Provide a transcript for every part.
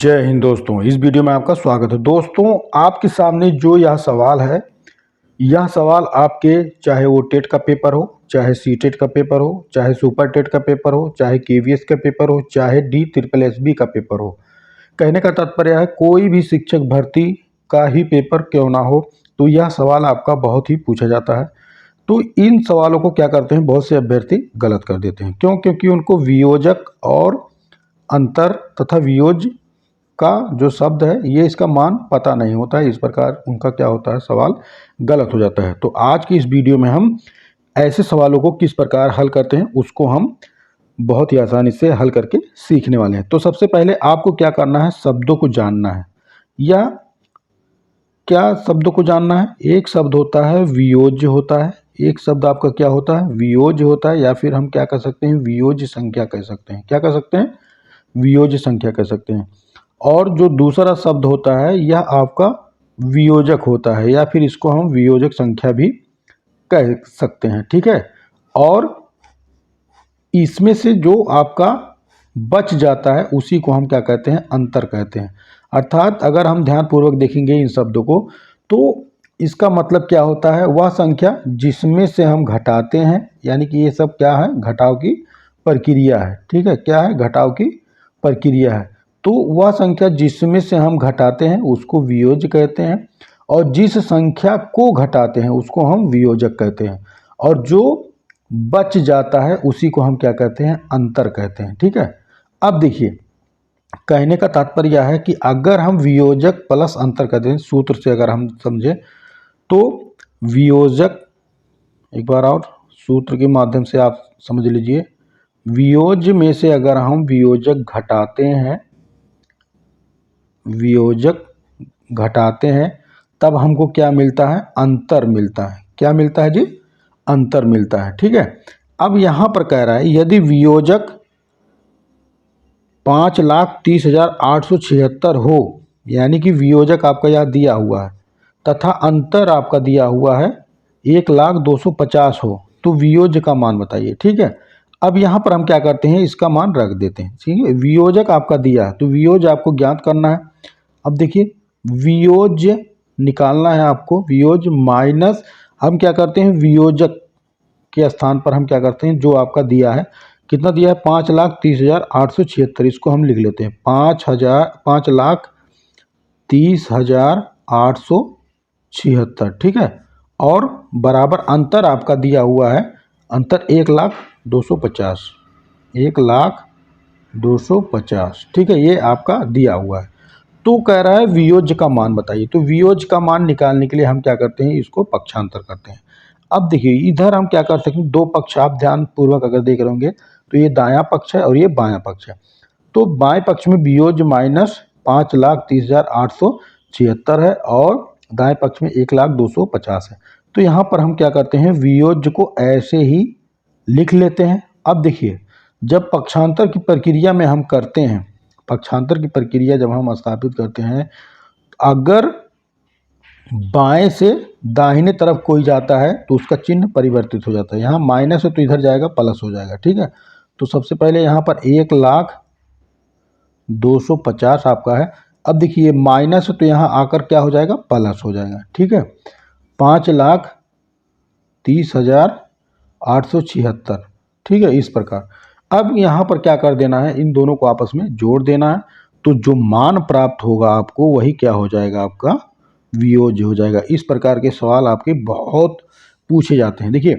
जय हिंद दोस्तों, इस वीडियो में आपका स्वागत है। दोस्तों, आपके सामने जो यह सवाल है, यह सवाल आपके चाहे वो टेट का पेपर हो, चाहे सी टेट का पेपर हो, चाहे सुपर टेट का पेपर हो, चाहे केवीएस का पेपर हो, चाहे डी ट्रिपल एस बी का पेपर हो। कहने का तात्पर्य है कोई भी शिक्षक भर्ती का ही पेपर क्यों ना हो, तो यह सवाल आपका बहुत ही पूछा जाता है। तो इन सवालों को क्या करते हैं, बहुत से अभ्यर्थी गलत कर देते हैं। क्यों? क्योंकि उनको वियोजक और अंतर तथा वियोज्य का जो शब्द है ये इसका मान पता नहीं होता है। इस प्रकार उनका क्या होता है, सवाल गलत हो जाता है। तो आज की इस वीडियो में हम ऐसे सवालों को किस प्रकार हल करते हैं उसको हम बहुत ही आसानी से हल करके सीखने वाले हैं। तो सबसे पहले आपको क्या करना है, शब्दों को जानना है। या क्या शब्दों को जानना है? एक शब्द होता है वियोज्य होता है, एक शब्द आपका क्या होता है, वियोज्य होता है, या फिर हम क्या कह सकते हैं, वियोज्य संख्या कह सकते हैं। क्या कह सकते हैं? वियोज्य संख्या कह सकते हैं। और जो दूसरा शब्द होता है यह आपका वियोजक होता है, या फिर इसको हम वियोजक संख्या भी कह सकते हैं। ठीक है। और इसमें से जो आपका बच जाता है उसी को हम क्या कहते हैं, अंतर कहते हैं। अर्थात अगर हम ध्यानपूर्वक देखेंगे इन शब्दों को तो इसका मतलब क्या होता है, वह संख्या जिसमें से हम घटाते हैं, यानी कि ये सब क्या है, घटाव की प्रक्रिया है। ठीक है, क्या है, घटाव की प्रक्रिया है। तो वह संख्या जिसमें से हम घटाते हैं उसको वियोज्य कहते हैं, और जिस संख्या को घटाते हैं उसको हम वियोजक कहते हैं, और जो बच जाता है उसी को हम क्या कहते हैं, अंतर कहते हैं। ठीक है। अब देखिए, कहने का तात्पर्य यह है कि अगर हम वियोजक प्लस अंतर कहते हैं, सूत्र से अगर हम समझे तो वियोजक, एक बार और सूत्र के माध्यम से आप समझ लीजिए, वियोज्य में से अगर हम वियोजक घटाते हैं, वियोजक घटाते हैं तब हमको क्या मिलता है, अंतर मिलता है। क्या मिलता है जी? अंतर मिलता है। ठीक है। अब यहां पर कह रहा है यदि वियोजक 5,30,876 हो, यानी कि वियोजक आपका यह दिया हुआ है तथा अंतर आपका दिया हुआ है 1,0250 हो, तो वियोज्य का मान बताइए। ठीक है। अब यहाँ पर हम क्या करते हैं, इसका मान रख देते हैं। ठीक है, वियोजक आपका दिया है तो वियोज्य आपको ज्ञात करना है। अब देखिए, वियोज्य निकालना है आपको, वियोज्य माइनस हम क्या करते हैं, वियोजक के स्थान पर हम क्या करते हैं, जो आपका दिया है, कितना दिया है, 5,30,876, इसको हम लिख लेते हैं 5,30,876। ठीक है। और बराबर अंतर आपका दिया हुआ है, अंतर 1,0250, 1,0250। ठीक है, ये आपका दिया हुआ है। तो कह रहा है वियोज्य का मान बताइए। तो वियोज्य का मान निकालने के लिए हम क्या करते हैं, इसको पक्षांतर करते हैं। अब देखिए, इधर हम क्या कर सकते हैं, दो पक्ष आप ध्यान पूर्वक अगर देख रहे होंगे तो ये दायां पक्ष है और ये बायां पक्ष है। तो बाएं पक्ष में वियोज्य माइनस 5,30,876 है और दाएं पक्ष में 1,0250 है। तो यहाँ पर हम क्या करते हैं, वियोज्य को ऐसे ही लिख लेते हैं। अब देखिए, जब पक्षांतर की प्रक्रिया में हम करते हैं, पक्षांतर की प्रक्रिया जब हम स्थापित करते हैं, अगर बाएं से दाहिने तरफ कोई जाता है तो उसका चिन्ह परिवर्तित हो जाता है। यहाँ माइनस है तो इधर जाएगा प्लस हो जाएगा। ठीक है। तो सबसे पहले यहाँ पर 1,0250 आपका है। अब देखिए, माइनस है तो यहाँ आकर क्या हो जाएगा, प्लस हो जाएगा। ठीक है, 5,30,876। ठीक है, इस प्रकार। अब यहाँ पर क्या कर देना है, इन दोनों को आपस में जोड़ देना है, तो जो मान प्राप्त होगा आपको वही क्या हो जाएगा, आपका वियोज्य हो जाएगा। इस प्रकार के सवाल आपके बहुत पूछे जाते हैं। देखिए,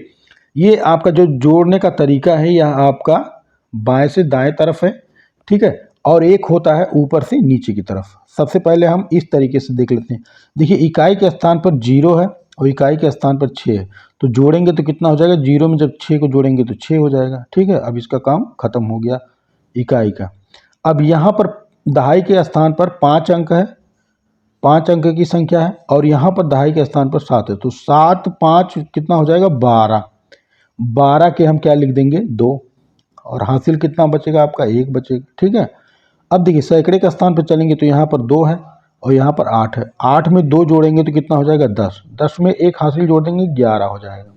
ये आपका जो जोड़ने का तरीका है यह आपका बाएं से दाएं तरफ है। ठीक है। और एक होता है ऊपर से नीचे की तरफ। सबसे पहले हम इस तरीके से देख लेते हैं। देखिए, इकाई के स्थान पर 0 है और इकाई के स्थान पर 6 है, तो जोड़ेंगे तो कितना हो जाएगा, 0 में जब 6 को जोड़ेंगे तो 6 हो जाएगा। ठीक है। अब इसका काम खत्म हो गया इकाई का। अब यहाँ पर दहाई के स्थान पर 5 अंक है, 5 अंक की संख्या है, और यहाँ पर दहाई के स्थान पर 7 है, तो 7 5 कितना हो जाएगा, 12। 12 के हम क्या लिख देंगे, 2, और हासिल कितना बचेगा आपका, 1 बचेगा। ठीक है। अब देखिए, सैकड़े के स्थान पर चलेंगे तो यहाँ पर 2 है और यहाँ पर 8 है, 8 में 2 जोड़ेंगे तो कितना हो जाएगा, 10, 10 में 1 हासिल जोड़ देंगे, 11 हो जाएगा,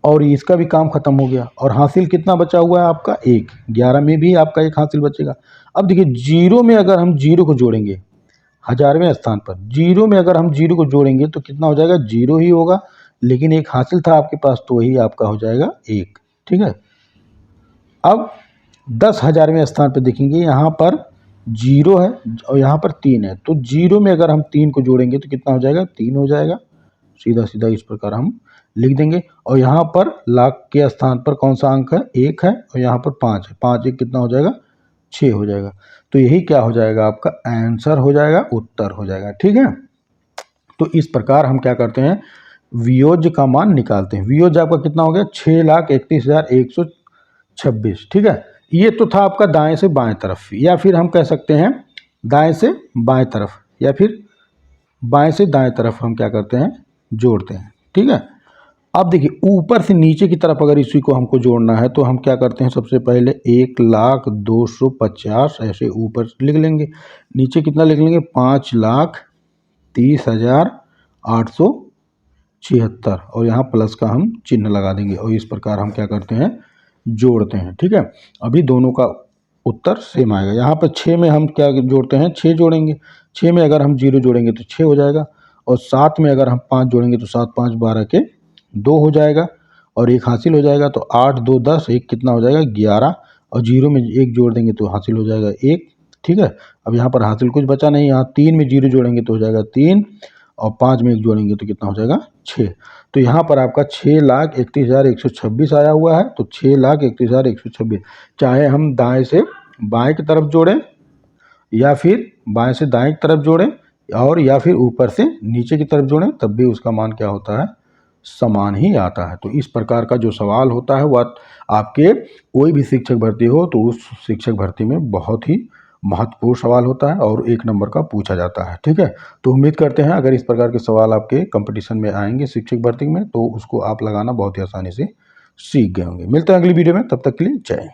और इसका भी काम खत्म हो गया। और हासिल कितना बचा हुआ है आपका, 1, 11 में भी आपका 1 हासिल बचेगा। अब देखिए जीरो में अगर हम जीरो को जोड़ेंगे, 1000वें स्थान पर जीरो में अगर हम जीरो को जोड़ेंगे तो कितना हो जाएगा, जीरो ही होगा, लेकिन एक हासिल था आपके पास तो वही आपका हो जाएगा एक। ठीक है, अब 10,000वें स्थान पर देखेंगे, यहाँ पर जीरो है और यहाँ पर 3 है, तो जीरो में अगर हम 3 को जोड़ेंगे तो कितना हो जाएगा, 3 हो जाएगा। सीधा सीधा इस प्रकार हम लिख देंगे। और यहाँ पर लाख के स्थान पर कौन सा अंक है, 1 है, और यहाँ पर 5 है, 5 1 कितना हो जाएगा, 6 हो जाएगा। तो यही क्या हो जाएगा, आपका आंसर हो जाएगा, उत्तर हो जाएगा। ठीक है, तो इस प्रकार हम क्या करते हैं, वियोज्य का मान निकालते हैं। वियोज्य आपका कितना हो गया, 6,31,126। ठीक है, ये तो था आपका दाएं से बाएं तरफ, या फिर हम कह सकते हैं दाएं से बाएं तरफ, या फिर बाएं से दाएं तरफ हम क्या करते हैं, जोड़ते हैं। ठीक है, अब देखिए ऊपर से नीचे की तरफ अगर इसी को हमको जोड़ना है तो हम क्या करते हैं, सबसे पहले 1,02,50 ऐसे ऊपर लिख लेंगे, नीचे कितना लिख लेंगे, 5,30,876, और यहाँ प्लस का हम चिन्ह लगा देंगे, और इस प्रकार हम क्या करते हैं, जोड़ते हैं। ठीक है, अभी दोनों का उत्तर सेम आएगा। यहाँ पर 6 में हम क्या जोड़ते हैं, 6 जोड़ेंगे, 6 में अगर हम 0 जोड़ेंगे तो 6 हो जाएगा, और 7 में अगर हम 5 जोड़ेंगे तो 7 5 12 के 2 हो जाएगा, और एक हासिल हो जाएगा, तो 8 2 10, एक कितना हो जाएगा, 11, और 0 में 1 जोड़ देंगे तो हासिल हो जाएगा 1। ठीक है, अब यहाँ पर हासिल कुछ बचा नहीं, यहाँ 3 में 0 जोड़ेंगे तो हो जाएगा 3, और 5 में 1 जोड़ेंगे तो कितना हो जाएगा, 6। तो यहाँ पर आपका 6,31,126 आया हुआ है, तो 6,31,126, चाहे हम दाएं से बाएं की तरफ जोड़ें, या फिर बाएं से दाएं की तरफ जोड़ें, और या फिर ऊपर से नीचे की तरफ जोड़ें, तब भी उसका मान क्या होता है, समान ही आता है। तो इस प्रकार का जो सवाल होता है वह आपके कोई भी शिक्षक भर्ती हो तो उस शिक्षक भर्ती में बहुत ही महत्वपूर्ण सवाल होता है और 1 नंबर का पूछा जाता है। ठीक है, तो उम्मीद करते हैं अगर इस प्रकार के सवाल आपके कंपटीशन में आएंगे शिक्षक भर्ती में तो उसको आप लगाना बहुत ही आसानी से सीख गए होंगे। मिलते हैं अगली वीडियो में, तब तक के लिए जय हिंद।